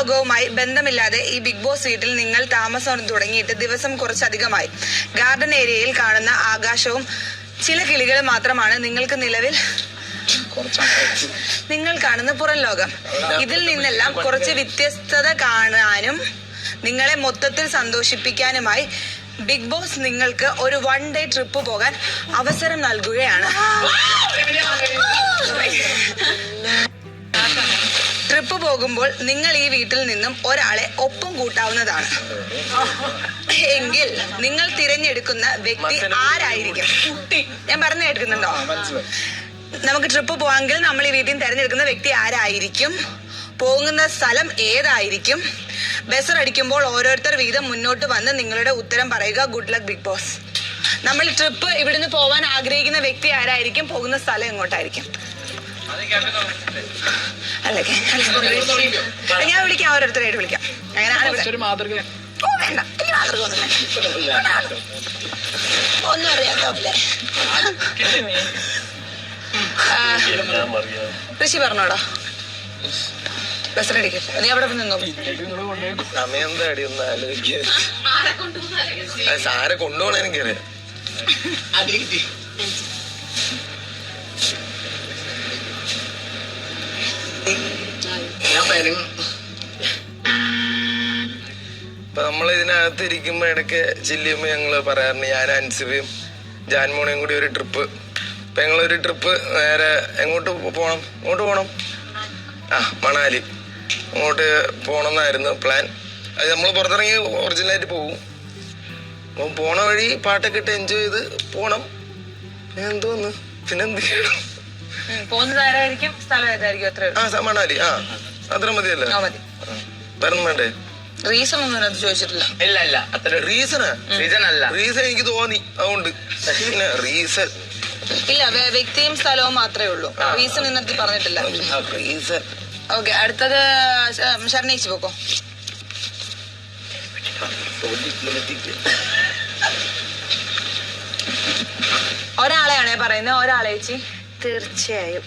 ലോകവുമായി ബന്ധമില്ലാതെ ഈ big boss വീട്ടിൽ നിങ്ങൾ താമസം തുടങ്ങിയിട്ട് ദിവസം കുറച്ചധികമായി. ഗാർഡൻ ഏരിയയിൽ കാണുന്ന ആകാശവും ചില കിളികളും മാത്രമാണ് നിങ്ങൾക്ക് നിലവിൽ നിങ്ങൾ കാണുന്ന പുറം ലോകം. ഇതിൽ നിന്നെല്ലാം കുറച്ച് വ്യത്യസ്തത കാണാനും നിങ്ങളെ മൊത്തത്തിൽ സന്തോഷിപ്പിക്കാനുമായി ബിഗ് ബോസ് നിങ്ങൾക്ക് ഒരു 1 ഡേ ട്രിപ്പ് പോകാൻ അവസരം നൽകുകയാണ്. ട്രിപ്പ് പോകുമ്പോൾ നിങ്ങൾ ഈ വീട്ടിൽ നിന്നും ഒരാളെ ഒപ്പം കൂട്ടാവുന്നതാണ്. എങ്കിൽ നിങ്ങൾ തിരഞ്ഞെടുക്കുന്ന വ്യക്തി ആരായിരിക്കും? ഞാൻ പറഞ്ഞു കേൾക്കുന്നുണ്ടോ? നമുക്ക് ട്രിപ്പ് പോവാമെങ്കിൽ നമ്മൾ ഈ വീട്ടിൽ തിരഞ്ഞെടുക്കുന്ന വ്യക്തി ആരായിരിക്കും? പോകുന്ന സ്ഥലം ഏതായിരിക്കും? ബസർ അടിക്കുമ്പോൾ ഓരോരുത്തർ വീതം മുന്നോട്ട് വന്ന് നിങ്ങളുടെ ഉത്തരം പറയുക. Good luck big boss. നമ്മൾ ട്രിപ്പ് ഇവിടുന്ന് പോവാൻ ആഗ്രഹിക്കുന്ന വ്യക്തി ആരായിരിക്കും? പോകുന്ന സ്ഥലം എങ്ങോട്ടായിരിക്കും? അല്ലേ, ഞാൻ വിളിക്കാം, ഓരോരുത്തരായിട്ട് വിളിക്കാം. അങ്ങനെ വേണ്ട, എനിക്ക് മാതൃക ഒന്നും അറിയാത്തല്ലേ. ഋഷി പറഞ്ഞോടാ, ബസ്സിലടിക്കട്ടെ, നീ അവിടെ നിന്നോ. സാരെ കൊണ്ടുപോകണ എനിക്കറിയാം. ഇപ്പൊ നമ്മളിതിനകത്ത് ഇരിക്കുമ്പോ ഇടയ്ക്ക് ചില്ലിയുമ്പോ ഞങ്ങള് പറയാറുണ്ട്, ഞാൻ അൻസിബയും ജാൻമോണയും കൂടി ഒരു ട്രിപ്പ്. ഇപ്പൊ ഞങ്ങളൊരു ട്രിപ്പ് നേരെ എങ്ങോട്ട് പോണം? മണാലി. അങ്ങോട്ട് പോണമെന്നായിരുന്നു പ്ലാൻ. അത് നമ്മൾ പുറത്തിറങ്ങി ഒറിജിനലായിട്ട് പോകും. അപ്പം പോണ വഴി പാട്ടൊക്കെ ഇട്ട് എൻജോയ് ചെയ്ത് പോണം. എന്തോന്ന് പിന്നെന്ത് ചെയ്യണം? മണാലി. അത്ര മതിയല്ലേ? വേറെ വേണ്ടേ? റീസൺ ഒന്നും ചോദിച്ചിട്ടില്ല. ഇല്ല അത്ര റീസൺ എനിക്ക് തോന്നി, അതുകൊണ്ട്. പിന്നെ റീസൺ ഇല്ല, വ്യക്തിയും സ്ഥലവും മാത്രമേ ഉള്ളൂ. റീസൺ ഇന്നത്തെ പറഞ്ഞിട്ടില്ല. Reason okay. അടുത്തത് ശരണേച്ചി പോക്കോ. ഒരാളെയാണേ പറയുന്നത്, ഒരാളേച്ചി. തീർച്ചയായും.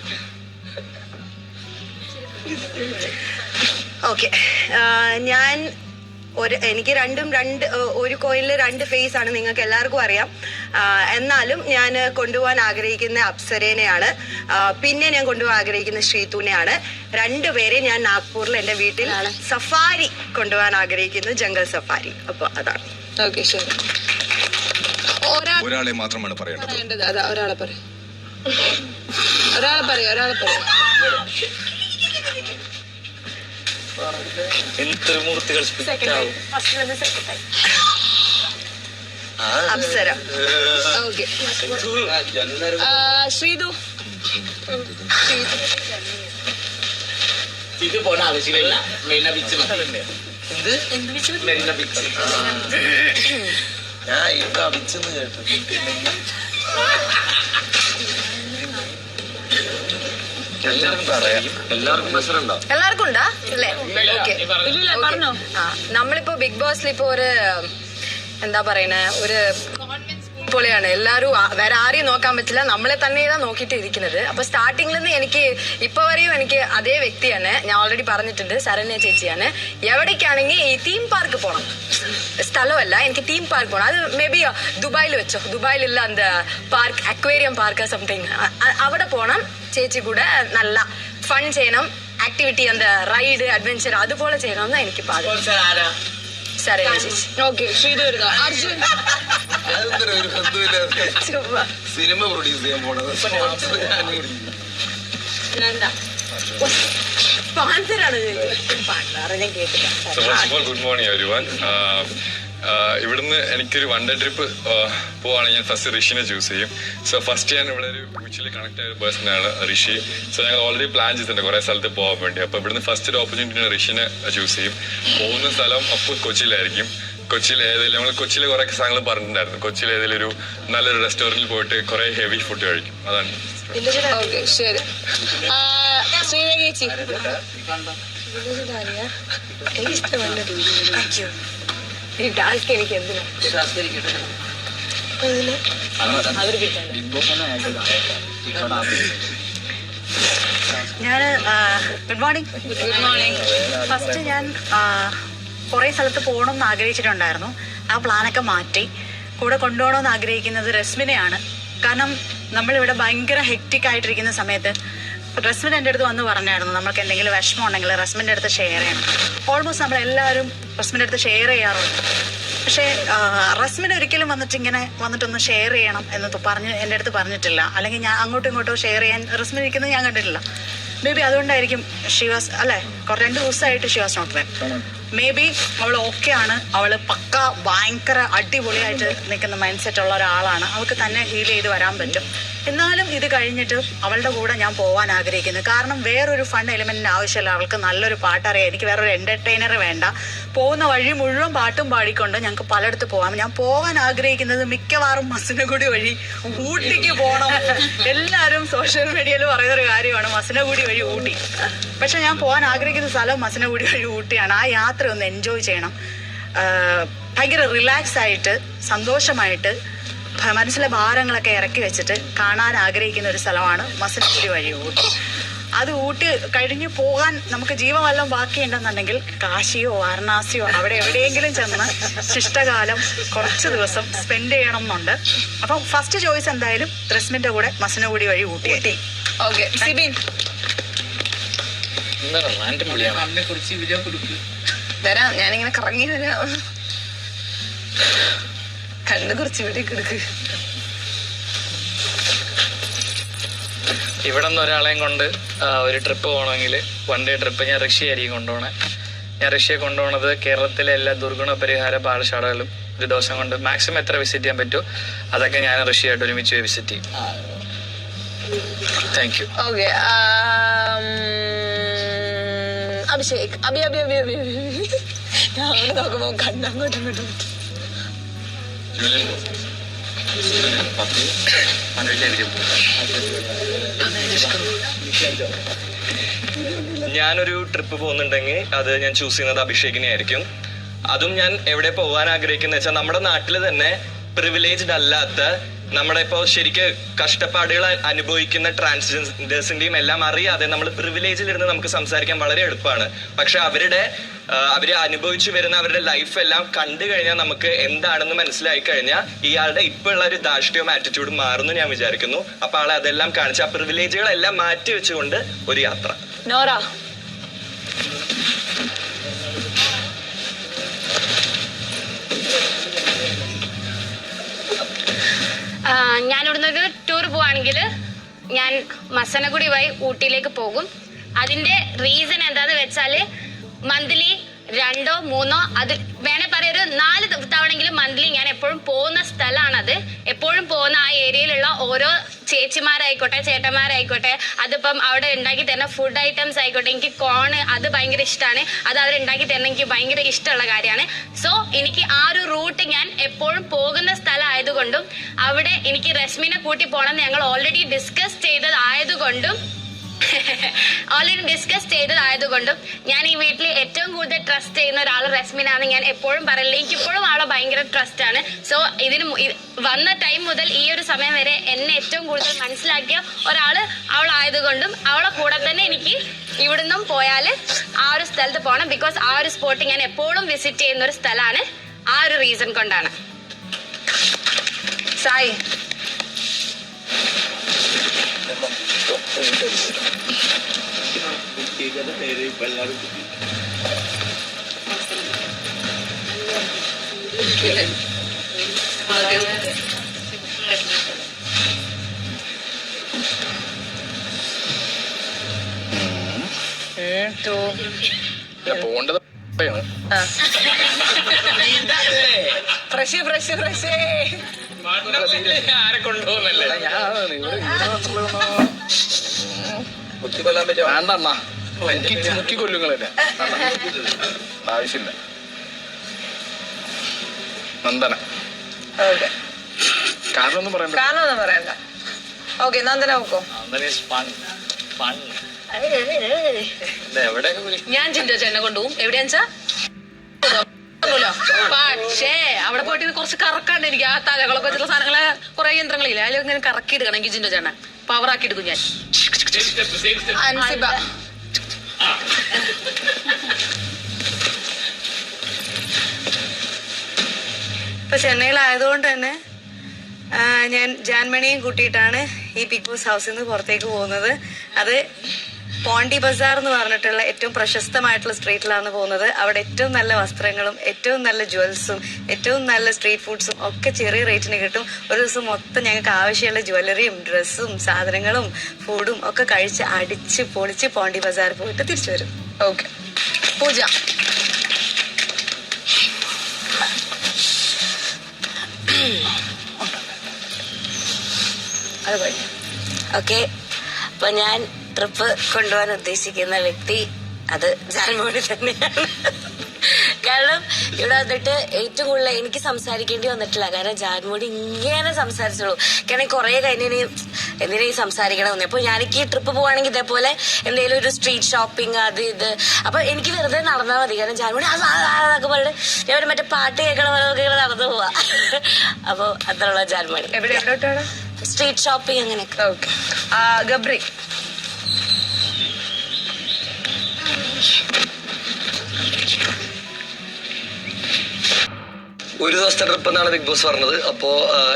ഓക്കെ, ഞാൻ എനിക്ക് ഒരു കോയിനിൽ 2 ഫേസ് ആണ്, നിങ്ങൾക്ക് എല്ലാവർക്കും അറിയാം. എന്നാലും ഞാൻ കൊണ്ടുപോകാൻ ആഗ്രഹിക്കുന്ന അപ്സരേനെയാണ്. പിന്നെ ഞാൻ കൊണ്ടുപോകാൻ ആഗ്രഹിക്കുന്ന ശ്രീതുനെയാണ്. 2 പേരെ ഞാൻ നാഗ്പൂരിൽ എൻ്റെ വീട്ടിൽ സഫാരി കൊണ്ടുപോകാൻ ആഗ്രഹിക്കുന്നു, ജംഗൽ സഫാരി. അപ്പൊ അതാണ്. ഓക്കെ, ശരി. ഒരാളെ മാത്രമാണ് പറയേണ്ടത്. അതാ, ഒരാളെ പറയും. അപ്സര. ഓക്കെ. ശ്രീതു. ഇത് പോണ ആവശ്യമില്ല. ഞാൻ ഇവിടെ അടിച്ചെന്ന് കേട്ടു. എല്ലാവർക്കും ഉണ്ടാ അല്ലേ? നമ്മളിപ്പോ ബിഗ് ബോസിൽ ഇപ്പൊ ഒരു എന്താ പറയുന്ന ഒരു പൊളിയാണ്. എല്ലാരും വേറെ ആരെയും നോക്കാൻ പറ്റില്ല, നമ്മളെ തന്നെയാണ് നോക്കിയിട്ട് ഇരിക്കുന്നത്. അപ്പൊ സ്റ്റാർട്ടിങ്ങിൽ നിന്ന് എനിക്ക് ഇപ്പൊ വരെയും എനിക്ക് അതേ വ്യക്തിയാണ്. ഞാൻ ഓൾറെഡി പറഞ്ഞിട്ടുണ്ട്, ശരണ്യ ചേച്ചിയാണ്. എവിടേക്കാണെങ്കിൽ ഈ തീം പാർക്ക് പോണം, സ്ഥലമല്ല, എനിക്ക് തീം പാർക്ക് പോകണം. അത് മേ ബി ദുബായിൽ വെച്ചോ, ദുബായിലുള്ള അന്ത പാർക്ക്, അക്വേറിയം പാർക്ക് സംതിങ്, അവിടെ പോകണം. ചേച്ചി കൂടെ നല്ല ഫൺ ചെയ്യണം, ആക്ടിവിറ്റി, അന്ത റൈഡ് അഡ്വെഞ്ചർ അതുപോലെ ചെയ്യണമെന്ന് എനിക്ക് പാടും. ശരണ്യ ചേച്ചി. ഓക്കെ. ശ്രീതു വരുന്നോ? അർജുൻ. സിനിമ പ്രൊഡ്യൂസ് ചെയ്യാൻ പോണത്. Good morning everyone. ഇവിടുന്ന് എനിക്കൊരു 1 ഡേ ട്രിപ്പ് പോവാണെങ്കിൽ ഞാൻ ഫസ്റ്റ് ഋഷിനെ ചൂസ് ചെയ്യും. സോ ഫസ്റ്റ് ഞാൻ ഇവിടെ ഒരു മ്യൂച്വലി കണക്ട് ആയ ഒരു പേഴ്സണാണ് ഋഷി. സോ ഞങ്ങൾ ഓൾറെഡി പ്ലാൻ ചെയ്തിട്ടുണ്ട് കുറേ സ്ഥലത്ത് പോകാൻ വേണ്ടി. അപ്പോൾ ഇവിടുന്ന് ഫസ്റ്റ് ഒരു ഓപ്പർച്യൂണിറ്റി ഋഷിനെ ചൂസ് ചെയ്യും. പോകുന്ന സ്ഥലം അപ്പോൾ കൊച്ചിയിലായിരിക്കും. കൊച്ചിയിൽ ഏതെങ്കിലും നമ്മൾ കൊച്ചിയിൽ കുറേ സ്ഥലങ്ങൾ പറഞ്ഞിട്ടുണ്ടായിരുന്നു. കൊച്ചിയിൽ ഏതെങ്കിലും ഒരു നല്ലൊരു റെസ്റ്റോറൻറ്റിൽ പോയിട്ട് കുറേ ഹെവി ഫുഡ് കഴിക്കും. അതാണ്. ഓക്കെ, ശരി. ശ്രീരേഖ ചേച്ചി. ഈ ടാസ്ക് എനിക്ക് എന്തിനാ? ഞാൻ good morning. Good morning. First ഞാൻ കുറേ സ്ഥലത്ത് പോകണമെന്ന് ആഗ്രഹിച്ചിട്ടുണ്ടായിരുന്നു. ആ പ്ലാനൊക്കെ മാറ്റി. കൂടെ കൊണ്ടുപോകണമെന്ന് ആഗ്രഹിക്കുന്നത് റസ്മിനെയാണ്. കാരണം നമ്മളിവിടെ ഭയങ്കര ഹെക്റ്റിക് ആയിട്ടിരിക്കുന്ന സമയത്ത് റസ്മിൻ എൻ്റെ അടുത്ത് വന്ന് പറഞ്ഞായിരുന്നു നമ്മൾക്ക് എന്തെങ്കിലും വിഷമം ഉണ്ടെങ്കിൽ റസ്മിൻ്റെ അടുത്ത് ഷെയർ ചെയ്യണം. ഓൾമോസ്റ്റ് നമ്മളെല്ലാവരും റസ്മിൻ്റെ അടുത്ത് ഷെയർ ചെയ്യാറുണ്ട്. പക്ഷേ റസ്മിൻ ഒരിക്കലും വന്നിട്ടൊന്ന് ഷെയർ ചെയ്യണം എന്ന് എൻ്റെ അടുത്ത് പറഞ്ഞിട്ടില്ല. അല്ലെങ്കിൽ ഞാൻ അങ്ങോട്ടും ഇങ്ങോട്ടോ ഷെയർ ചെയ്യാൻ റസ്മിൻ ഇരിക്കുന്നത് ഞാൻ കണ്ടിട്ടില്ല. മേ ബി അതുകൊണ്ടായിരിക്കും ഷിവാസ് അല്ലേ 2 ദിവസമായിട്ട് Chivas not well. May be അവൾ ഓക്കെ ആണ്. അവൾ പക്ക ഭയങ്കര അടിപൊളിയായിട്ട് നിൽക്കുന്ന മൈൻഡ് സെറ്റ് ഉള്ള ഒരാളാണ്. അവൾക്ക് തന്നെ ഹീൽ ചെയ്ത് വരാൻ പറ്റും. എന്നാലും ഇത് കഴിഞ്ഞിട്ട് അവളുടെ കൂടെ ഞാൻ പോകാൻ ആഗ്രഹിക്കുന്നു. കാരണം വേറൊരു ഫൺ എലിമെന്റിന് ആവശ്യമില്ല. അവൾക്ക് നല്ലൊരു പാട്ടറിയാം. എനിക്ക് വേറൊരു എന്റർടൈനർ വേണ്ട. പോകുന്ന വഴി മുഴുവൻ പാട്ടും പാടിക്കൊണ്ട് ഞങ്ങൾക്ക് പലയിടത്ത് പോകാം. ഞാൻ പോകാൻ ആഗ്രഹിക്കുന്നത് മിക്കവാറും മസനഗുഡി വഴി ഊട്ടിക്ക് പോകണം. എല്ലാവരും സോഷ്യൽ മീഡിയയിൽ പറയുന്നൊരു കാര്യമാണ് മസനഗുഡി വഴി ഊട്ടി. പക്ഷെ ഞാൻ പോകാൻ ആഗ്രഹിക്കുന്ന സ്ഥലം മസനഗുഡി വഴി ഊട്ടിയാണ്. ആ യാത്ര ഒന്ന് എൻജോയ് ചെയ്യണം. ഭയങ്കര റിലാക്സ് ആയിട്ട് സന്തോഷമായിട്ട് മനസ്സിലെ ഭാരങ്ങളൊക്കെ ഇറക്കി വെച്ചിട്ട് കാണാൻ ആഗ്രഹിക്കുന്ന ഒരു സ്ഥലമാണ് മസനഗുഡി വഴി ഊട്ടി. അത് ഊട്ടി കഴിഞ്ഞ് പോകാൻ നമുക്ക് ജീവവല്ലം ബാക്കിയുണ്ടെന്നുണ്ടെങ്കിൽ കാശിയോ വാരണാസിയോ അവിടെ എവിടെയെങ്കിലും ചെന്ന് ശിഷ്ടകാലം കുറച്ച് ദിവസം സ്പെൻഡ് ചെയ്യണം എന്നുണ്ട്. അപ്പം ഫസ്റ്റ് ചോയ്സ് എന്തായാലും റസ്മിന്റെ കൂടെ മസനഗുഡി വഴി ഊട്ടി. ഓക്കെ സിബിൻ വരാം. ഞാനിങ്ങനെ കറങ്ങി വരാം. കണ്ണ് കുറച്ച് ഇവിടെ കിടക്ക്. ഇവിടെ നിന്ന് ഒരാളെയും കൊണ്ട് ഒരു ട്രിപ്പ് പോകണമെങ്കിൽ 1 day ട്രിപ്പ് ഞാൻ ഋഷിയായിരിക്കും കൊണ്ടുപോകണേ. ഞാൻ ഋഷിയെ കൊണ്ടുപോകണത് കേരളത്തിലെ എല്ലാ ദുർഗുണ പരിഹാര പാഠശാലകളും ഒരു ദിവസം കൊണ്ട് മാക്സിമം എത്ര വിസിറ്റ് ചെയ്യാൻ പറ്റുമോ അതൊക്കെ ഞാൻ ഋഷിയായിട്ട് ഒരുമിച്ച് വിസിറ്റ് ചെയ്യും. Thank you. ഓക്കെ അഭിഷേക് അഭി ഞാൻ അവിടെ നോക്കുമ്പോ കണ്ണങ്ങോട്ടും ഇങ്ങോട്ടും. ഞാനൊരു ട്രിപ്പ് പോകുന്നുണ്ടെങ്കിൽ അത് ഞാൻ ചൂസ് ചെയ്യുന്നത് അഭിഷേകിനെ ആയിരിക്കും. അതും ഞാൻ എവിടെ പോകാൻ ആഗ്രഹിക്കുന്ന വെച്ചാൽ നമ്മുടെ നാട്ടിൽ തന്നെ പ്രിവിലേജ്ഡ് അല്ലാത്ത നമ്മുടെ ഇപ്പോൾ ശരിക്ക് കഷ്ടപ്പാടുകൾ അനുഭവിക്കുന്ന ട്രാൻസ്ജെൻഡേഴ്സിന്റെയും എല്ലാം അറിയാതെ നമ്മൾ പ്രിവിലേജിലിരുന്ന് നമുക്ക് സംസാരിക്കാൻ വളരെ എളുപ്പമാണ്. പക്ഷെ അവര് അനുഭവിച്ചു വരുന്ന അവരുടെ ലൈഫ് എല്ലാം കണ്ടു കഴിഞ്ഞാൽ നമുക്ക് എന്താണെന്ന് മനസ്സിലായി കഴിഞ്ഞാൽ ഇയാളുടെ ഇപ്പൊ ഉള്ള ഒരു ധാർഷ്ട്യവും ആറ്റിറ്റ്യൂഡും മാറുന്നു ഞാൻ വിചാരിക്കുന്നു. അപ്പൊ ആളെ അതെല്ലാം കാണിച്ച് ആ പ്രിവിലേജുകളെല്ലാം മാറ്റി വെച്ചുകൊണ്ട് ഒരു യാത്ര. നോറ ഞാനിവിടുന്ന് ഒരു ടൂർ പോവാണെങ്കിൽ ഞാൻ മസനഗുഡി വഴി ഊട്ടിയിലേക്ക് പോകും. അതിന്റെ റീസൺ എന്താന്ന് വെച്ചാല് മന്ത്ലി 2 or 3 അത് വേണേ പറയാം ഒരു 4 തവണെങ്കിലും മന്ത്ലി ഞാൻ എപ്പോഴും പോകുന്ന സ്ഥലമാണത്. എപ്പോഴും പോകുന്ന ആ ഏരിയയിലുള്ള ഓരോ ചേച്ചിമാരായിക്കോട്ടെ ചേട്ടന്മാരായിക്കോട്ടെ അതിപ്പം അവിടെ ഉണ്ടാക്കി തരുന്ന ഫുഡ് ഐറ്റംസ് ആയിക്കോട്ടെ. എനിക്ക് കോണ് അത് ഭയങ്കര ഇഷ്ടമാണ്. അത് അവരുണ്ടാക്കി തരുന്ന എനിക്ക് ഭയങ്കര ഇഷ്ടമുള്ള കാര്യമാണ്. സോ എനിക്ക് ആ ഒരു റൂട്ട് ഞാൻ എപ്പോഴും പോകുന്ന സ്ഥലം ആയതുകൊണ്ടും അവിടെ എനിക്ക് റസ്മിനെ കൂട്ടി പോകണം ഞങ്ങൾ ഓൾറെഡി ഡിസ്കസ് ചെയ്തതായതുകൊണ്ടും ഞാൻ ഈ വീട്ടിൽ ഏറ്റവും കൂടുതൽ ട്രസ്റ്റ് ചെയ്യുന്ന ഒരാൾ റസ്മിനാണ്. ഞാൻ എപ്പോഴും പറയില്ല, എനിക്കിപ്പോഴും അവളെ ഭയങ്കര ട്രസ്റ്റ് ആണ്. സോ വന്ന ടൈം മുതൽ ഈ ഒരു സമയം വരെ എന്നെ ഏറ്റവും കൂടുതൽ മനസ്സിലാക്കിയ ഒരാള് അവളായതുകൊണ്ടും അവളെ കൂടെ തന്നെ എനിക്ക് ഇവിടുന്നും പോയാൽ ആ ഒരു സ്ഥലത്ത് പോകണം. ബിക്കോസ് ആ ഒരു സ്പോട്ട് ഞാൻ എപ്പോഴും വിസിറ്റ് ചെയ്യുന്ന ഒരു സ്ഥലമാണ്. ആ ഒരു റീസൺ കൊണ്ടാണ്. സായി പോകേണ്ടത് ഫ്രഷ് ആരെ കൊണ്ടുപോകുന്നല്ലേ വേണ്ടണ്ണ എനിക്ക് മുക്കി കൊല്ലുങ്ങളല്ലേ ആവശ്യമില്ല. നന്ദന കാരണമൊന്നും പറയണ്ട. ഓക്കെ നന്ദന നോക്കോ. ഞാൻ ചിന്ത ചേട്ടനെ കൊണ്ടുപോകും. എവിടെയാണെന്ന് വെച്ചാ പക്ഷേ അവിടെ പോയിട്ട് കുറച്ച് കറക്കാണ്ട് എനിക്ക് ആ തലകളൊക്കെ വെച്ചിട്ടുള്ള സാധനങ്ങളെ കുറെ യന്ത്രങ്ങളില്ല അതിൽ ഇങ്ങനെ കറക്കി എടുക്കണം കിച്ചിന്റെ ചേട്ടൻ പവറാക്കി എടുക്കും ഞാൻ. അൻസിബ ഇപ്പൊ ചെന്നൈയിലായതുകൊണ്ട് തന്നെ ഞാൻ ജാൻമണിയും കൂട്ടിയിട്ടാണ് ഈ ബിഗ് ബോസ് ഹൗസിൽ നിന്ന് പുറത്തേക്ക് പോകുന്നത്. അത് പോണ്ടി ബസാർ എന്ന് പറഞ്ഞിട്ടുള്ള ഏറ്റവും പ്രശസ്തമായിട്ടുള്ള സ്ട്രീറ്റിലാണ് പോകുന്നത്. അവിടെ ഏറ്റവും നല്ല വസ്ത്രങ്ങളും ഏറ്റവും നല്ല ജ്വൽസും ഏറ്റവും നല്ല സ്ട്രീറ്റ് ഫുഡ്സും ഒക്കെ ചെറിയ റേറ്റിന് കിട്ടും. ഒരു ദിവസം മൊത്തം ഞങ്ങൾക്ക് ആവശ്യമുള്ള ജ്വല്ലറിയും ഡ്രസ്സും സാധനങ്ങളും ഫുഡും ഒക്കെ കഴിച്ച് അടിച്ച് പൊളിച്ച് പോണ്ടി ബസാർ പോയിട്ട് തിരിച്ചു വരും. ഓക്കെ. പൂജ അത് കഴിഞ്ഞു. ഓക്കെ, അപ്പൊ ഞാൻ ട്രിപ്പ് കൊണ്ടുപോകാൻ ഉദ്ദേശിക്കുന്ന വ്യക്തി അത് ജാൻമോണി തന്നെയാണ്. കാരണം ഇവിടെ വന്നിട്ട് ഏറ്റവും കൂടുതൽ എനിക്ക് സംസാരിക്കേണ്ടി വന്നിട്ടില്ല. കാരണം ജാൻമോണി ഇങ്ങനെ സംസാരിച്ചോളൂ. കാരണം കുറെ കഴിഞ്ഞ് എന്തിനാ ഈ സംസാരിക്കണമെന്ന്. അപ്പൊ ഞാനെനിക്ക് ഈ ട്രിപ്പ് പോവാണെങ്കിൽ ഇതേപോലെ എന്തെങ്കിലും ഒരു സ്ട്രീറ്റ് ഷോപ്പിംഗ് അത് ഇത് അപ്പൊ എനിക്ക് വെറുതെ നടന്നാൽ മതി. കാരണം ജാൻമോണി അതൊക്കെ പറഞ്ഞിട്ട് ഞാൻ ഒരു മറ്റേ പാട്ട് കേൾക്കണ പോലെ നടന്നു പോവാ. അപ്പൊ അത്രയുള്ള ജാൻമോണി. എവിടെയാണ്? സ്ട്രീറ്റ് ഷോപ്പിംഗ് അങ്ങനെയൊക്കെ. ഓക്കെ. ഗബ്രി ഒരു ദിവസത്തെ ട്രിപ്പ് എന്നാണ് ബിഗ് ബോസ് പറഞ്ഞത്. അപ്പോൾ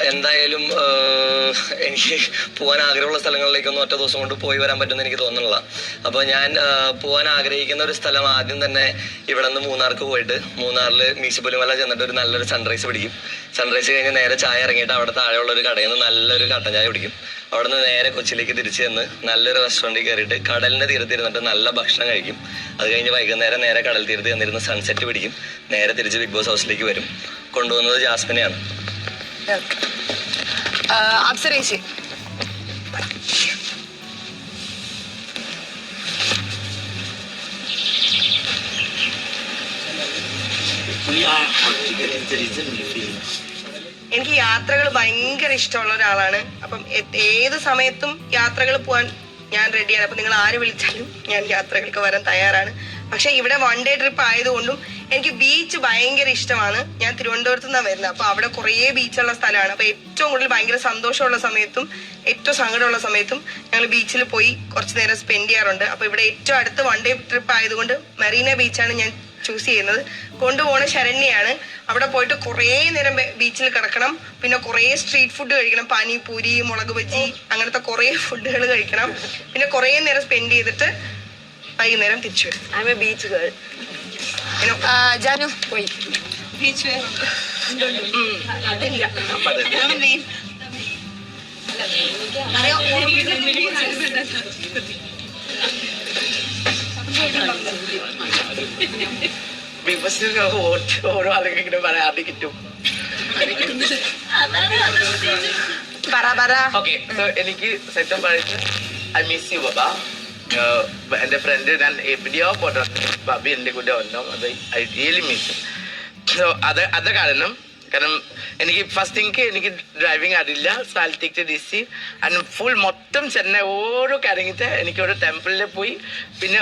എന്തായാലും എനിക്ക് പോകാൻ ആഗ്രഹമുള്ള സ്ഥലങ്ങളിലേക്കൊന്നും ഒറ്റ ദിവസം കൊണ്ട് പോയി വരാൻ പറ്റുമെന്ന് എനിക്ക് തോന്നുന്നില്ല. അപ്പോൾ ഞാൻ പോകാൻ ആഗ്രഹിക്കുന്ന ഒരു സ്ഥലം ആദ്യം തന്നെ ഇവിടെ നിന്ന് മൂന്നാർക്ക് പോയിട്ട് മൂന്നാറിൽ മീശപ്പുലിമല ചെന്നിട്ട് ഒരു നല്ലൊരു സൺറൈസ് പിടിക്കും. സൺറൈസ് കഴിഞ്ഞ് നേരെ ചായ ഇറങ്ങിയിട്ട് അവിടെ താഴെയുള്ള ഒരു കടയിൽ നിന്ന് നല്ലൊരു കട്ടൻ ചായ പിടിക്കും. അവിടെ നിന്ന് നേരെ കൊച്ചിയിലേക്ക് തിരിച്ച് ചെന്ന് നല്ലൊരു റെസ്റ്റോറൻറ്റിൽ കയറിയിട്ട് കടലിൻ്റെ തീരത്തിരുന്നിട്ട് നല്ല ഭക്ഷണം കഴിക്കും. അത് കഴിഞ്ഞ് വൈകുന്നേരം നേരെ കടൽ തീരത്ത് ചെന്നിരുന്ന് സൺസെറ്റ് പിടിക്കും. നേരെ തിരിച്ച് ബിഗ് ബോസ് ഹൗസിലേക്ക് വരും. കൊണ്ടുവന്നത് ജാസ്മിനെയാണ്. അപ്സരേശി എനിക്ക് യാത്രകൾ ഭയങ്കര ഇഷ്ടമുള്ള ഒരാളാണ്. അപ്പം ഏത് സമയത്തും യാത്രകൾ പോകാൻ ഞാൻ റെഡിയാണ്. അപ്പൊ നിങ്ങൾ ആര് വിളിച്ചാലും ഞാൻ യാത്രകൾക്ക് വരാൻ തയ്യാറാണ്. പക്ഷെ ഇവിടെ വൺ ഡേ ട്രിപ്പ് ആയതുകൊണ്ടും എനിക്ക് ബീച്ച് ഭയങ്കര ഇഷ്ടമാണ്. ഞാൻ തിരുവനന്തപുരത്ത് നിന്നാണ് വരുന്നത്. അപ്പൊ അവിടെ കുറേ ബീച്ചുള്ള സ്ഥലമാണ്. അപ്പൊ ഏറ്റവും കൂടുതൽ ഭയങ്കര സന്തോഷമുള്ള സമയത്തും ഏറ്റവും സങ്കടമുള്ള സമയത്തും ഞങ്ങൾ ബീച്ചിൽ പോയി കുറച്ച് നേരം സ്പെൻഡ് ചെയ്യാറുണ്ട്. അപ്പൊ ഇവിടെ ഏറ്റവും അടുത്ത് വൺ ഡേ ട്രിപ്പ് ആയതുകൊണ്ട് മെറീന ബീച്ചാണ് ഞാൻ ചൂസ് ചെയ്യുന്നത്. കൊണ്ടുപോണ ശരണ്യാണ്. അവിടെ പോയിട്ട് കുറേ നേരം ബീച്ചിൽ കിടക്കണം. പിന്നെ കുറേ സ്ട്രീറ്റ് ഫുഡ് കഴിക്കണം. പാനിപൂരി, മുളക് ബജി, അങ്ങനത്തെ കുറേ ഫുഡുകൾ കഴിക്കണം. പിന്നെ കുറേ നേരം സ്പെൻഡ് ചെയ്തിട്ട് വൈകുന്നേരം തിരിച്ചു വരും. I am a beach girl. Janu പോയി. ബീച്ച് ബിഗ് ബോസിൽ ഓരോ ആളുകളും പറയാതെ കിട്ടും. ഓക്കെ, എനിക്ക് സത്യം പറയുന്നത് ഐ മിസ് യു ബാബ. എൻ്റെ ഫ്രണ്ട് ഞാൻ എവിടെയോ പോട്ടെ ബാബി എൻ്റെ കൂടെ ഉണ്ടോ. അത് ഐ റിയലി മിസ്. സോ അത് കാരണം എനിക്ക് ഫസ്റ്റ് എനിക്ക് ഡ്രൈവിംഗ് അറിയില്ല. So I take the DC and full മൊത്തം ചെന്നൈ ഓരോ കാര്യങ്ങിട്ട് എനിക്ക് ഒരു ടെമ്പിളിൽ പോയി. പിന്നെ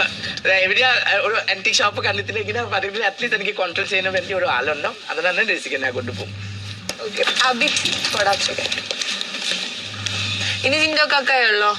എവിടെയാ ഒരു ആന്റിക് ഷോപ്പ് കണ്ടിട്ടില്ലെങ്കിൽ പറയുന്നത് അറ്റ്ലീസ്റ്റ് എനിക്ക് കോൺട്രോൾ ചെയ്യാൻ വേണ്ടി ഒരു ആളുണ്ടോ. അതിനാണ് ഡിസിക്ക് ഞാൻ കൊണ്ടുപോകും. ഇനി നിന്റെ കക്കയുള്ളോ?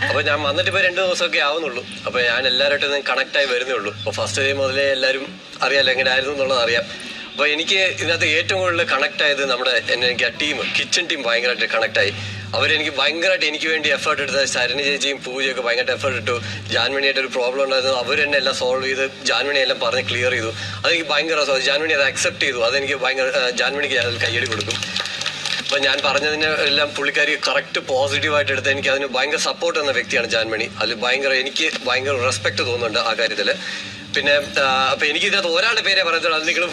അപ്പൊ ഞാൻ വന്നിട്ട് ഇപ്പൊ 2 ദിവസമൊക്കെ ആവുന്നുള്ളൂ. അപ്പൊ ഞാൻ എല്ലാവരുമായിട്ടും കണക്ട് ആയി വരുന്നേ ഉള്ളൂ. അപ്പൊ ഫസ്റ്റ് ഡേ മുതലേ എല്ലാവരും അറിയാലോ എങ്ങനെ ആയിരുന്നു എന്നുള്ളത് അറിയാം. അപ്പൊ എനിക്ക് ഇതിനകത്ത് ഏറ്റവും കൂടുതൽ കണക്ട് ആയത് നമ്മുടെ എനിക്ക് ആ ടീം, കിച്ചൺ ടീം ഭയങ്കരമായിട്ട് കണക്ട് ആയി. അവരെനിക്ക് ഭയങ്കരമായിട്ട് എനിക്ക് വേണ്ടി എഫേർട്ട് എടുത്ത ശരണി ചേച്ചിയും പൂജയൊക്കെ ഭയങ്കരമായിട്ട് എഫേർട്ട് ഇട്ടു. ജാൻമണിയായിട്ട് ഒരു പ്രോബ്ലം ഉണ്ടായിരുന്നു, അവർ തന്നെ എല്ലാം സോൾവ് ചെയ്ത് ജാൻമണി എല്ലാം പറഞ്ഞ് ക്ലിയർ ചെയ്തു. അതെനിക്ക് ഭയങ്കര ജാൻമണി അത് അക്സെപ്റ്റ് ചെയ്തു. അതെനിക്ക് ഭയങ്കര ജാൻമണിക്ക് അതിൽ കയ്യടി കൊടുക്കും. അപ്പം ഞാൻ പറഞ്ഞതിന് എല്ലാം പുള്ളിക്കാരി കറക്റ്റ് പോസിറ്റീവായിട്ട് എടുത്ത് എനിക്ക് അതിന് ഭയങ്കര സപ്പോർട്ട് തന്ന വ്യക്തിയാണ് ജാൻമണി. അതിൽ എനിക്ക് ഭയങ്കര റെസ്പെക്ട് തോന്നുന്നുണ്ട് ആ കാര്യത്തിൽ. പിന്നെ അപ്പൊ എനിക്ക് ഇതിനകത്ത് ഒരാളുടെ പേരെ പറയുന്നത്, അത് നിങ്ങൾ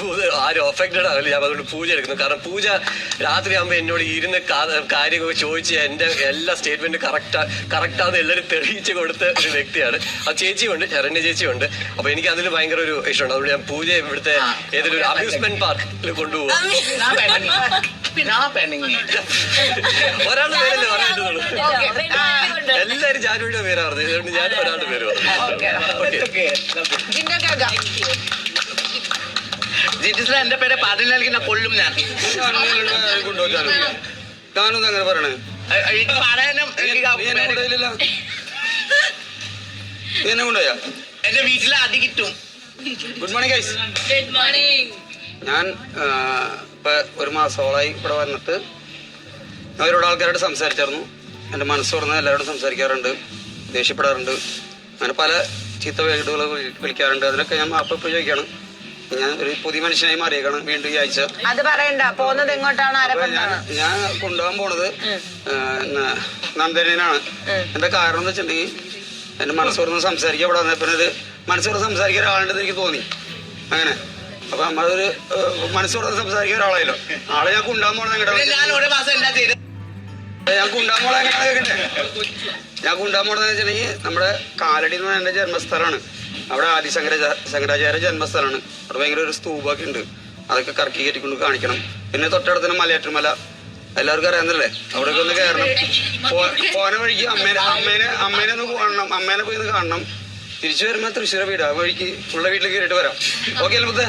ആരും അഫക്റ്റഡ് ആവില്ല. ഞാൻ അതുകൊണ്ട് പൂജ എടുക്കുന്നു. കാരണം പൂജ രാത്രി ആകുമ്പോൾ എന്നോട് ഇരുന്ന് കാര്യങ്ങളൊക്കെ ചോദിച്ച് എൻ്റെ എല്ലാ സ്റ്റേറ്റ്മെന്റ് കറക്റ്റാന്ന് എല്ലാവരും തെളിയിച്ച് കൊടുത്ത ഒരു വ്യക്തിയാണ്. അത് ചേച്ചിയുണ്ട്, ശരണ്യ ചേച്ചിയുണ്ട്. അപ്പൊ എനിക്ക് അതിൽ ഭയങ്കര ഒരു ഇഷ്ടമുണ്ട്. അതുകൊണ്ട് ഞാൻ പൂജ ഇവിടുത്തെ ഏതൊരു അമ്യൂസ്മെന്റ് പാർക്കിൽ കൊണ്ടുപോകും. ഒരാളുടെ പേരല്ലേ പറഞ്ഞിട്ടുള്ളൂ. എല്ലാരും ജാനുവരിയുടെ പേരാ പറഞ്ഞത്, അതുകൊണ്ട് ഞാൻ ഒരാളുടെ പേര് പറഞ്ഞു. ജിറ്റിസിലെ എന്റെ പേര് പറഞ്ഞില്ലെങ്കിൽ കൊല്ലും ഞാൻ. താനൊന്നും അങ്ങനെ പറയണേ. എനിക്ക് പറയാനും എന്നെ കൊണ്ടുപോയാ എന്റെ വീട്ടിലെ അടി കിട്ടും. Good morning guys. ഞാൻ ഇപ്പൊ ഒരു മാസത്തോളായി ഇവിടെ വന്നിട്ട് ഞാൻ ഒരുപാട് ആൾക്കാരോട് സംസാരിച്ചായിരുന്നു. എൻ്റെ മനസ്സ് തുറന്ന് എല്ലാവരോടും സംസാരിക്കാറുണ്ട്, ദേഷ്യപ്പെടാറുണ്ട്, അങ്ങനെ പല ചീത്ത വീടുകൾ വിളിക്കാറുണ്ട്. അതിനൊക്കെ ഞാൻ മാപ്പ് ഇപ്പോൾ ചോദിക്കുകയാണ്. ഞാൻ ഒരു പുതിയ മനുഷ്യനായി മാറിയേക്കാണ് വീണ്ടും ഈ ആഴ്ച. അത് പറയണ്ട, പോകുന്നത് എങ്ങോട്ടാണ്? ഞാൻ കൊണ്ടുപോകാൻ പോണത് നന്ദനാണ്. എന്താ കാരണം എന്ന് വെച്ചിട്ടുണ്ടെങ്കിൽ എന്റെ മനസ്സ് തുറന്ന് സംസാരിക്കാൻ ഇവിടെ വന്നപ്പോൾ ഒരു മനസ്സ് തുറന്ന് സംസാരിക്കാൻ ഒരാളുണ്ടെന്ന് എനിക്ക് തോന്നി. അങ്ങനെ അപ്പൊ നമ്മളൊരു മനസ്സ് തുറന്ന് സംസാരിക്കാൻ ഒരാളായല്ലോ. ആളെ ഞാൻ കൊണ്ടുപോകാൻ പോണത് ഞാൻ ഒരു മാസം എല്ലാം ചെയ്ത് ഞാൻ കൊണ്ടുപോകാൻ പോണത് എങ്ങനെ കേൾക്കട്ടെ. ഞാൻ കൊണ്ടുപോകാൻ പോണെന്ന് വെച്ചിട്ടുണ്ടെങ്കിൽ നമ്മുടെ കാലടി എന്ന് പറഞ്ഞ എൻ്റെ ജന്മസ്ഥലമാണ്. അവിടെ ശങ്കരാചാര്യ ജന്മസ്ഥലമാണ്. അവിടെ ഭയങ്കര ഒരു സ്തൂപൊക്കെ ഉണ്ട്. അതൊക്കെ കറക്കി കയറ്റിക്കൊണ്ട് കാണിക്കണം. പിന്നെ തൊട്ടടുത്തിന് മലയാറ്റൂർമല എല്ലാവർക്കും അറിയാവുന്നല്ലേ, അവിടെയൊക്കെ ഒന്ന് കയറണം. പോന വഴിക്ക് അമ്മേനെ ഒന്ന് കാണണം, അമ്മേനെ പോയി ഒന്ന് കാണണം. തിരിച്ചു വരുമ്പോ തൃശ്ശൂർ വീട്, ആ വഴിക്ക് ഉള്ള വീട്ടിൽ കയറിയിട്ട് വരാം. ഓക്കെ അല്ലേ മുത്തേ?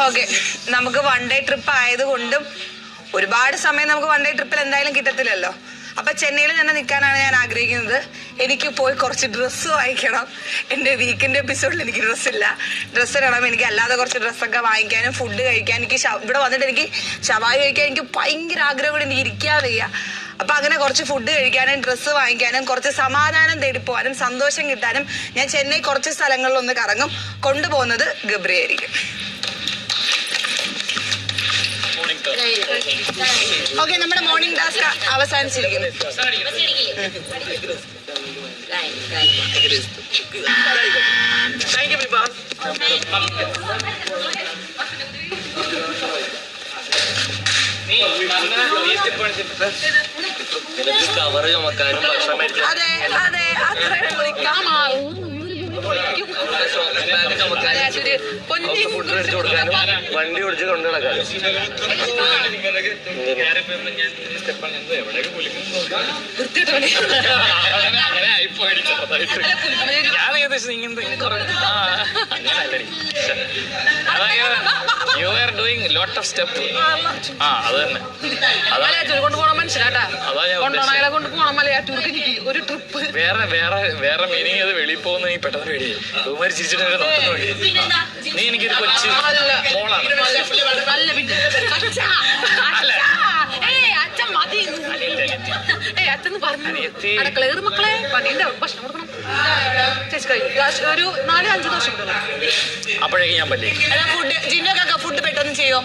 ഓക്കെ, നമുക്ക് വൺ ഡേ ട്രിപ്പ് ആയതുകൊണ്ടും ഒരുപാട് സമയം നമുക്ക് വൺ ഡേ ട്രിപ്പിൽ എന്തായാലും കിട്ടത്തില്ലല്ലോ. അപ്പൊ ചെന്നൈയിൽ തന്നെ നിൽക്കാനാണ് ഞാൻ ആഗ്രഹിക്കുന്നത്. എനിക്ക് പോയി കുറച്ച് ഡ്രസ്സ് വാങ്ങിക്കണം. എൻ്റെ വീക്കെൻഡ് എപ്പിസോഡിൽ എനിക്ക് ഡ്രസ്സില്ല. ഡ്രസ്സ് ഇടണം. എനിക്ക് അല്ലാതെ കുറച്ച് ഡ്രസ്സൊക്കെ വാങ്ങിക്കാനും ഫുഡ് കഴിക്കാൻ, എനിക്ക് ഇവിടെ വന്നിട്ട് എനിക്ക് ഷവായി കഴിക്കാൻ എനിക്ക് ഭയങ്കര ആഗ്രഹം കൂടി എനിക്ക് ഇരിക്കാൻ വയ്യ. അപ്പൊ അങ്ങനെ കുറച്ച് ഫുഡ് കഴിക്കാനും ഡ്രസ്സ് വാങ്ങിക്കാനും കുറച്ച് സമാധാനം തേടിപ്പോവാനും സന്തോഷം കിട്ടാനും ഞാൻ ചെന്നൈ കുറച്ച് സ്ഥലങ്ങളിലൊന്ന് കറങ്ങും. കൊണ്ടുപോകുന്നത് ഗബ്രി ആയിരിക്കും. ഓക്കെ, നമ്മുടെ മോർണിംഗ് ടാസ്ക് അവസാനിച്ചിരിക്കുന്നു. കവറ് ചുമക്കാനും ഭക്ഷണം അതെ അതെ, അത്ര ഫുഡ് മേടിച്ചു കൊടുക്കാനും വണ്ടി ഓടിച്ച് കൊണ്ടു നടക്കാനും. ഞാൻ ഏകദേശം you are doing lot of step. ആ അത് തന്നെ, കൊണ്ടുപോകണ മനുഷ്യനാട്ടാ, അതാ ഞാൻ കൊണ്ടുപോകണ കൊണ്ടുപോകണം മലയാറ്റൂർക്ക് എനിക്ക് ഒരു ട്രിപ്പ്. വേറെ മീനിങ് അത് വെളിയിൽ പോകുന്ന നീ പെട്ടെന്ന് പേടി ബഹുമാരി ചിരിച്ചിട്ട് നീ എനിക്കൊരു കൊച്ചു മോളാണ്. അല്ല പിന്നെ അച്ഛൻ മതി. അച്ഛന്ന് പറഞ്ഞു അടുക്കളേറ് മക്കളെ പണിയുണ്ട്, ഭക്ഷണം കൊടുക്കണം. ചേച്ചി കഴിഞ്ഞു ഒരു 4-5 ദിവസം കൊടുക്കണം. അപ്പോഴേക്ക് ഞാൻ പറ്റേ ഫുഡ് ജിന്നൊക്കെ ഫുഡ് പെട്ടെന്ന് ചെയ്യോ.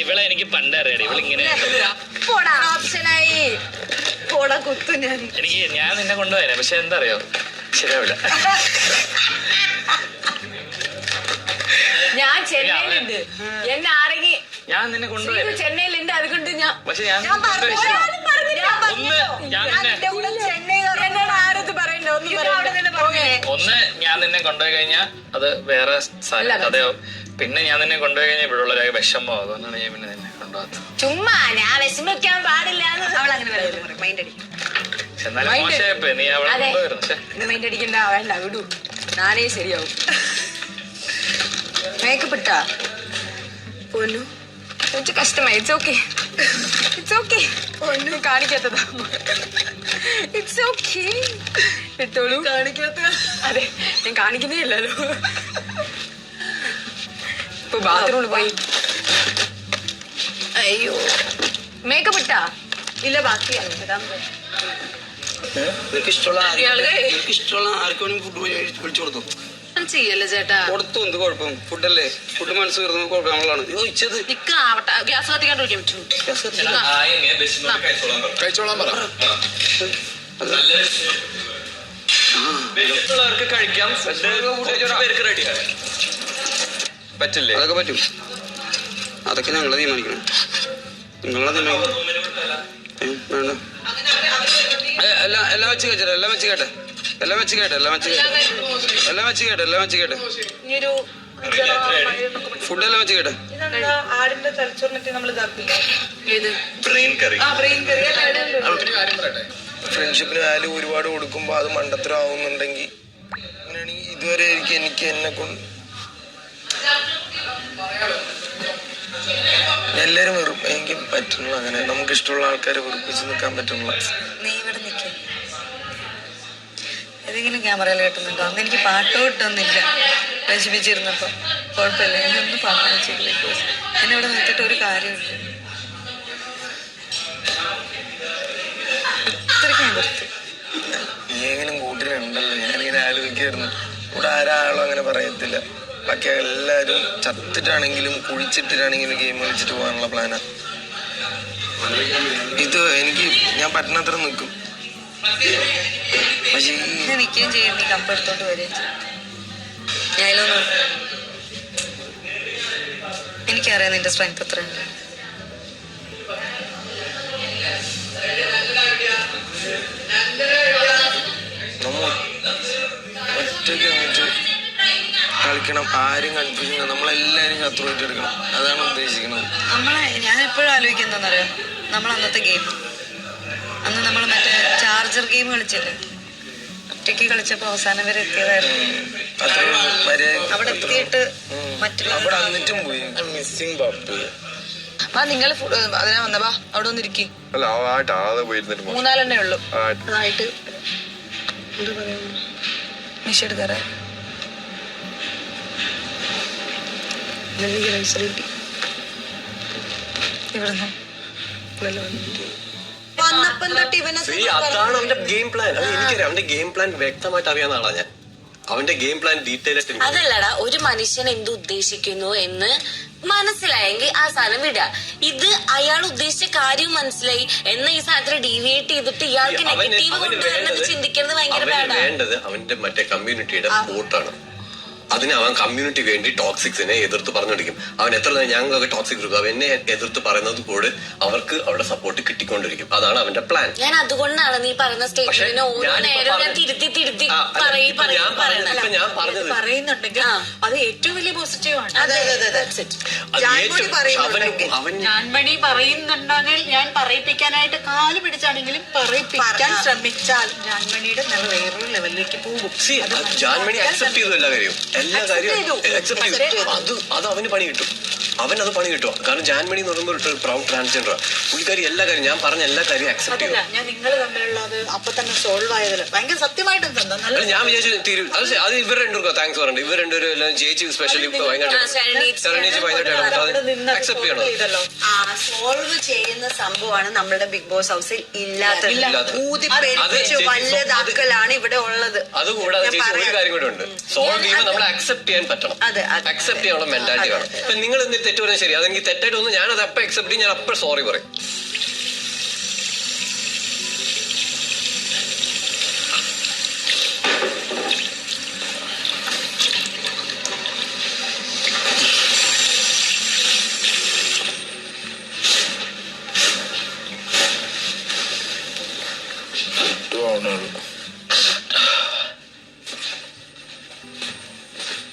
ഇവളെ എനിക്ക് പണ്ടറിയാം. ഇവളിങ്ങനെ ഓപ്ഷനായി പോടാ കുത്തു. ഞാൻ നിന്നെ കൊണ്ടുപോയാ, പക്ഷെ എന്താ അറിയോ, ശരിയാവില്ല. ഞാൻ ചെന്നൈയിലുണ്ട്, എന്നെ ആരെങ്കിൽ ഞാൻ നിന്നെ കൊണ്ടുപോയാ, ചെന്നൈയിലുണ്ട്. അതുകൊണ്ട് ഞാൻ പക്ഷെ ഞാൻ ഒന്ന് ഞാൻ നിന്നെ കൊണ്ടുപോയി കഴിഞ്ഞാൽ അത് വേറെ കഥയാവും. പിന്നെ ഞാൻ നിന്നെ കൊണ്ടുപോയി കഴിഞ്ഞാൽ ഇവിടെ ഉള്ള വിഷമോ, അതുകൊണ്ടാണ് ഞാൻ പിന്നെ നിന്നെ കൊണ്ടുപോകാത്തത്. ചുമ്മാ ഞാൻ വിഷമിക്കാൻ പാടില്ല. അവൾ അങ്ങനെ മൈൻഡ് അടിക്കും. എന്നാലും മോശമായിപ്പോ നീ അവളെ കൊണ്ടുപോയിരുന്നു. മൈൻഡ് അടിക്കണ്ട, വേണ്ട വിടൂ, നാനേ ശരിയാവും. മേക്കപ്പ് ഇട്ടാ പൊന്നു കുറച്ച് കഷ്ടമായി. It's okay, it's okay. ഒന്നും കാണിക്കാത്തതാ. ഇറ്റ്സ് ഓക്കെ, ഇട്ടോളൂ. കാണിക്കാത്ത അതെ, ഞാൻ കാണിക്കുന്നേ ഇല്ലല്ലോ. ഇപ്പൊ ബാത്റൂമിൽ പോയി. അയ്യോ, മേക്കപ്പ് ഇട്ടാ ഇല്ല, ബാക്കിയാണ്. ഇഷ്ടമുള്ള ആർക്കും ഫുഡ് വിളിച്ചു കൊടുത്തു ചെയ്യല്ലേ ചേട്ടാ. കൊടുത്തു, എന്ത് കുഴപ്പം? ഫുഡല്ലേ, ഫുഡ് മനസ്സ് കയറുന്ന കുഴപ്പങ്ങളാണ് ചോദിച്ചത്. ഗ്യാസ് കത്തിക്കാൻ കഴിക്കാൻ പറ്റൂ. കഴിച്ചോളാൻ പറ. കഴിക്കാം, പേർക്ക് റെഡിയാണ്. പറ്റില്ലേ? അതൊക്കെ പറ്റും. അതൊക്കെ ഞങ്ങളെ തീരുമാനിക്കണം. നിങ്ങളെ തീരുമാനിക്കണം. വേണ്ട, എല്ലാം വെച്ച് കേട്ടെ, എല്ലാം വെച്ച് കേട്ടെ, എല്ലാം വെച്ച് കേട്ടെ, എല്ലാം വെച്ച് കേട്ടെ, എല്ലാം വെച്ച് കേട്ടെ, എല്ലാം വെച്ച് കേട്ടെ, ഫുഡെല്ലാം വെച്ച് കേട്ടെ. ആടിന്റെ തലച്ചോറിനൊക്കെ നമ്മൾ ഇതാക്കില്ല. ബ്രെയിൻ കറി. ഫ്രണ്ട്ഷിപ്പിന് വാല്യൂ ഒരുപാട് കൊടുക്കുമ്പോ അത് മണ്ടത്തരമാവുന്നുണ്ടെങ്കിൽ അങ്ങനെയാണെങ്കിൽ ഇതുവരെ എനിക്ക് എന്നെ കൊണ്ട് എല്ലാരും എനിക്ക് പറ്റുന്നു. അങ്ങനെ നമുക്ക് ഇഷ്ടമുള്ള ആൾക്കാരെ വെറുപ്പിച്ച് നിൽക്കാൻ പറ്റുന്നില്ല. നീ ഇവിടെ നിൽക്കും ഏതെങ്കിലും ക്യാമറയിൽ കേട്ടുന്നുണ്ടോ? അന്ന് എനിക്ക് പാട്ടോ കിട്ടൊന്നില്ല വിഷമിച്ചിരുന്നപ്പോ. കുഴപ്പമില്ല, എന്നൊന്നും പാട്ട് വെച്ചിട്ടില്ല. എന്നെ ഇവിടെ നിർത്തിയിട്ട് ഒരു കാര്യമില്ല. ഇത്രയ്ക്ക് ഞാൻ നിർത്തി. നീ എങ്കിലും കൂട്ടിലുണ്ടല്ലോ. ഞാനിങ്ങനെ ആലോചിക്കായിരുന്നു. ഇവിടെ ആരാളും അങ്ങനെ പറയത്തില്ല. ബാക്കി എല്ലാവരും ചത്തിട്ടാണെങ്കിലും കുഴിച്ചിട്ടിട്ടാണെങ്കിലും ഗെയിം കളിച്ചിട്ട് പോകാനുള്ള പ്ലാനാ. ഇത് ഞാൻ പറ്റുന്നത്ര നിൽക്കും. പക്ഷേ നിൽക്കുകയും ചെയ്യും, നീ കപ്പ് എടുത്തോണ്ട് വരികയും ചെയ്യും. ഞാനൊന്നും എനിക്കറിയാം നിന്റെ സ്ട്രെങ്ത് എത്രയുണ്ട്. നമ്മ ഒറ്റയ്ക്ക് വന്നിട്ട് കളിക്കണം. ആരും കൺഫ്യൂഷൻ, നമ്മളെല്ലാരും ശത്രുവായിട്ട് എടുക്കണം. അതാണ് ഉദ്ദേശിക്കുന്നത്. ഞാൻ എപ്പോഴും ആലോചിക്കുന്നറിയാം, നമ്മൾ അന്നത്തെ ഗെയിം, അന്ന് നമ്മൾ മറ്റേ ചാർജർ ഗെയിം കളിച്ചില്ലേ, ഒറ്റയ്ക്ക് കളിച്ചപ്പോ അവസാനം വരെ എത്തിയതായിരുന്നു. അവിടെ എത്തിയിട്ട് അവിടെ എന്നിട്ടും പോയി മിസ്സിംഗ് പപ്പി. നിങ്ങൾ അതിനാ വന്നവാ, അവിടെ ഒന്നിരിക്കും. അല്ല ആദ്യം പോയിരുന്നിട്ട് 3-4 ഉള്ളു. അതായിട്ട് എന്താ പറയാ, മിഷ എടുക്കാറ ഇവിടുന്ന് വന്നപ്പം തൊട്ട് ഇവനെ അതാണ് അവന്റെ ഗെയിം പ്ലാൻ. അത് എനിക്കറിയാം. അവന്റെ ഗെയിം പ്ലാൻ വ്യക്തമായിട്ട് അറിയാവുന്ന ആളാ ഞാൻ. അവന്റെ ഗെയിം പ്ലാൻ ഡീറ്റെയിൽ ആയിട്ട് അതല്ലടാ, ഒരു മനുഷ്യൻ എന്ത് ഉദ്ദേശിക്കുന്നു എന്ന് മനസ്സിലായെങ്കിൽ ആ സാധനം വിടുക. ഇത് അയാൾ ഉദ്ദേശിച്ച കാര്യം മനസ്സിലായി എന്ന ഈ സാധനത്തിൽ ഡീവിയേറ്റ് ചെയ്തിട്ട് ഇയാൾക്ക് നെഗറ്റീവ് കൊണ്ടുവരുന്നത് ചിന്തിക്കുന്നത് ഭയങ്കര പാടാണ്. വേണ്ടത് അവന്റെ മറ്റേ കമ്മ്യൂണിറ്റിയുടെ വോട്ടാണ്. അതിന് അവൻ കമ്മ്യൂണിറ്റി വേണ്ടി ടോക്സിക്സിനെ എതിർത്ത് പറഞ്ഞുകൊണ്ടിരിക്കും. അവൻ എത്ര ഞങ്ങൾക്കൊക്കെ ടോക്സിക് കൊടുക്കും, അവൻ എന്നെ എതിർത്ത് പറയുന്നത് കൂടെ അവർക്ക് അവരുടെ സപ്പോർട്ട് കിട്ടിക്കൊണ്ടിരിക്കും. അതാണ് അവന്റെ പ്ലാൻ. ഞാൻ അതുകൊണ്ടാണ് നീ പറയുന്ന സ്റ്റേറ്റ്മെന്റിന് ഓരോ നേരം ഞാൻ തിരുത്തി പറയുന്നുണ്ടെങ്കിൽ അത് ഏറ്റവും വലിയ പോസിറ്റീവ് ആണ്. ജാൻമണി പറയുന്നുണ്ടെങ്കിൽ ഞാൻ പറയിപ്പിക്കാനായിട്ട് കാല് പിടിച്ചാണെങ്കിലും പറയിപ്പിക്കാൻ ശ്രമിച്ചാൽ ജാൻമണിയുടെ നില വേറൊരു ലെവലിലേക്ക് പോകും. ജാൻമണി അക്സെപ്റ്റ് ചെയ്തു എല്ലാ കാര്യവും അക്സെപ്റ്റ് ചെയ്തു. അത് അവന് പണി കിട്ടും. അവനത് പണി കിട്ടും. കാരണം ജാൻമണി എന്ന് പറയുമ്പോൾ ഒരു പ്രൗഡ് ട്രാൻസ്ജെൻഡർ പുള്ളിക്കാരി എല്ലാ കാര്യം ഞാൻ പറഞ്ഞ എല്ലാ കാര്യം അക്സെപ്റ്റ് ചെയ്തു. ഞാൻ നിങ്ങൾ തമ്മിലുള്ളത് അപ്പൊ തന്നെ സോൾവ് ആയതല്ല, ഭയങ്കര സത്യമായിട്ടും ഞാൻ വിചാരിച്ചു തീരും. അത് ഇവർ രണ്ടുപേർക്കും താങ്ക്സ് പറയണ്ട. ഇവർ രണ്ടുപേരും എല്ലാം ചേച്ചി സ്പെഷ്യലി അക്സെപ്റ്റ് ചെയ്യണം. സോൾവ് ചെയ്യുന്ന സംഭവമാണ് നമ്മുടെ ബിഗ് ബോസ് ഹൗസിൽ ഇല്ലാത്തത്. വലുതാക്കലാണ് ഇവിടെ ഉള്ളത്. അതുകൂടാതെ ചേച്ചി ഒരു കാര്യം കൂടെ ഉണ്ട്. സോൾവ് ചെയ്യുമ്പോൾ നമ്മൾ അക്സെപ്റ്റ് ചെയ്യാൻ പറ്റണം. അക്സെപ്റ്റ് ചെയ്യാനുള്ള മെന്റാലിറ്റി വേണം. ഇപ്പൊ നിങ്ങൾ എന്തെങ്കിലും തെറ്റ് പറഞ്ഞാൽ ശരി, അതെനിക്ക് തെറ്റായിട്ട് തോന്നുന്നു, ഞാനത് അപ്പൊ അക്സെപ്റ്റ് ചെയ്യും, ഞാൻ അപ്പോൾ സോറി പറയും.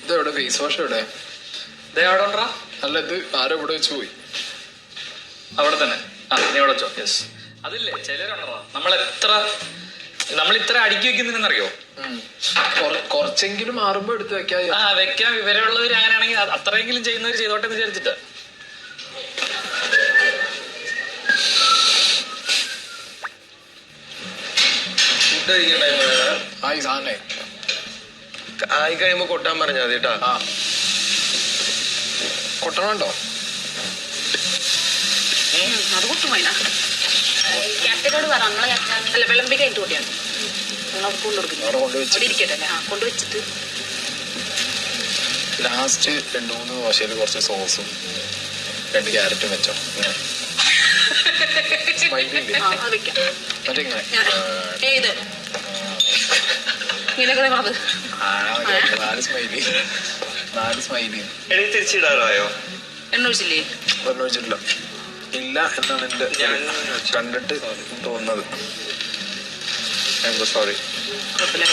ഇതെവിടെ ഫേസ് വാഷ് എവിടെ? അല്ല ഇത് ആരോ ഇവിടെ വെച്ച് പോയി. അവിടെ തന്നെ. നീ അവിടെ വെച്ചോ. യെസ്. അതില്ലേ ചിലരുണ്ടോ നമ്മളിത്ര അടുക്കി വെക്കുന്നില്ലെന്നറിയോ? കുറച്ചെങ്കിലും മാറുമ്പോ എടുത്ത് വെക്കാം. വെക്കാൻ വിവരമുള്ളവർ അങ്ങനെയാണെങ്കിൽ അത്രയെങ്കിലും ചെയ്യുന്നവർ ചെയ്തോട്ടെ എന്ന് വിചാരിച്ചിട്ട്. ഫുഡ് കഴിക്കണ്ടായിരുന്നു. ആയി കഴിയുമ്പോ കൊട്ടാൻ പറഞ്ഞാൽ മതി കേട്ടാ. കൊട്ടണുണ്ടോ? അത് കൊട്ടുമായില്ല. ക്യാപ്റ്റനോട് പറ, അല്ല വിളമ്പി കഴിഞ്ഞിട്ട് കൂട്ടിയാണ് കൊണ്ടുവച്ചിട്ട് കൊണ്ടുവച്ചിട്ട് ലാസ്റ്റ് 2-3 ദോശയിൽ കുറച്ച് സോസും 2 ക്യാരറ്റും വെച്ചോ. മറ്റേ ഇങ്ങനെ 4 സ്മൈലി. തിരിച്ചിടാറായോ? എണ്ണ ഒഴിച്ചില്ലേ? എണ്ണ ഒഴിച്ചിട്ടില്ല. ഇല്ല എന്നാണ് എൻ്റെ കണ്ടിട്ട് തോന്നുന്നത്. സോറി. കുഴപ്പമില്ല.